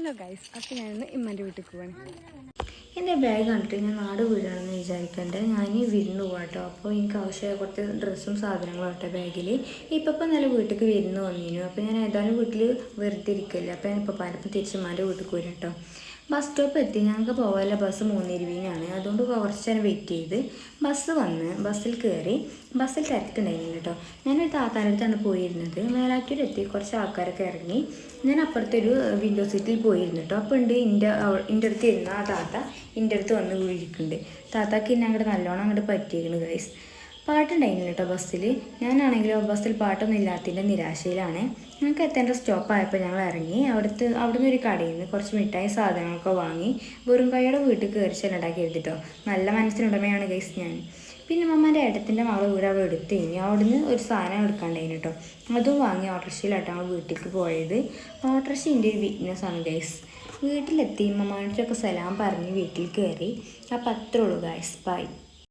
Hello guys, അപ്പോൾ ഞാനിന്ന് ഇമ്മൻ്റെ വീട്ടിൽ പോവാണ്. എൻ്റെ ബാഗ് കണ്ടിട്ട് ഞാൻ നാട് വീടാണെന്ന് വിചാരിക്കണ്ടേ. ഞാൻ വിരുന്ന് പോകാം കേട്ടോ. അപ്പോൾ എനിക്ക് ആവശ്യമായ കുറച്ച് ഡ്രസ്സും സാധനങ്ങളും കേട്ടോ ബാഗിൽ. ഇപ്പം നല്ല വീട്ടിലേക്ക് വിരുന്ന് വന്നിരുന്നു. അപ്പോൾ ഞാൻ ഏതായാലും വീട്ടിൽ വെറുതെ ഇരിക്കില്ല. അപ്പോൾ ഞാൻ ഇപ്പോൾ പലപ്പോൾ തിരിച്ചുമ്മാൻ്റെ വീട്ടിൽ പോയി കേട്ടോ. ബസ് സ്റ്റോപ്പ് എത്തി. ഞങ്ങൾക്ക് പോകാനുള്ള ബസ് 3:20-നാണ്. അതുകൊണ്ട് കുറച്ച് നേരം വെയിറ്റ് ചെയ്ത് ബസ് വന്ന് ബസ്സിൽ കയറി. ബസ്സിൽ തിരക്കുണ്ടായിരുന്നു കേട്ടോ. ഞാനൊരു താത്താൻ്റെ അടുത്താണ് പോയിരുന്നത്. മേലാറ്റൂർ എത്തി. കുറച്ച് ആൾക്കാരൊക്കെ ഇറങ്ങി. ഞാൻ അപ്പുറത്തെ ഒരു വിൻഡോ സീറ്റിൽ പോയിരുന്നു കേട്ടോ. അപ്പോൾ ഉണ്ട് എൻ്റെ അടുത്ത് ഇരുന്ന ആ താത്ത എൻ്റെ അടുത്ത് വന്ന് വീഴിക്കുന്നുണ്ട്. താത്താക്ക് ഇന്നെ അങ്ങോട്ട് നല്ലോണം അങ്ങോട്ട് പറ്റിയിരിക്കുന്നു ഗൈസ്. പാട്ടുണ്ടായിരുന്നു കേട്ടോ ബസ്സിൽ. ഞാനാണെങ്കിലും ബസ്സിൽ പാട്ടൊന്നും ഇല്ലാത്തതിൻ്റെ നിരാശയിലാണ്. ഞങ്ങൾക്ക് എത്തേണ്ട സ്റ്റോപ്പായപ്പോൾ ഞങ്ങൾ ഇറങ്ങി. അവിടുന്ന് ഒരു കടയിൽ നിന്ന് കുറച്ച് മിഠായി സാധനങ്ങളൊക്കെ വാങ്ങി വെറും കൈയുടെ വീട്ടിൽ കയറി ചെല്ലണ്ടാക്കി എഴുതിട്ടോ. നല്ല മനസ്സിനുടമയാണ് ഗൈസ് ഞാൻ. പിന്നെ മമ്മേൻ്റെ ഏട്ടത്തിൻ്റെ മകൾ വീട് അവിടെ എടുത്ത് കഴിഞ്ഞ് അവിടുന്ന് ഒരു സാധനം എടുക്കാണ്ടായിരുന്നു കേട്ടോ. അതും വാങ്ങി ഓട്ടോറിക്ഷയിലാട്ടോ ഞങ്ങൾ വീട്ടിലേക്ക് പോയത്. ഓട്ടോറിക്ഷ എൻ്റെ ഒരു വീക്ക്നെസ്സാണ് ഗൈസ്. വീട്ടിലെത്തി മമ്മാനോടൊക്കെ സലാം പറഞ്ഞ് വീട്ടിൽ കയറി. അപ്പോൾ അത്രേ ഉള്ളൂ ഗൈസ്. ബൈ.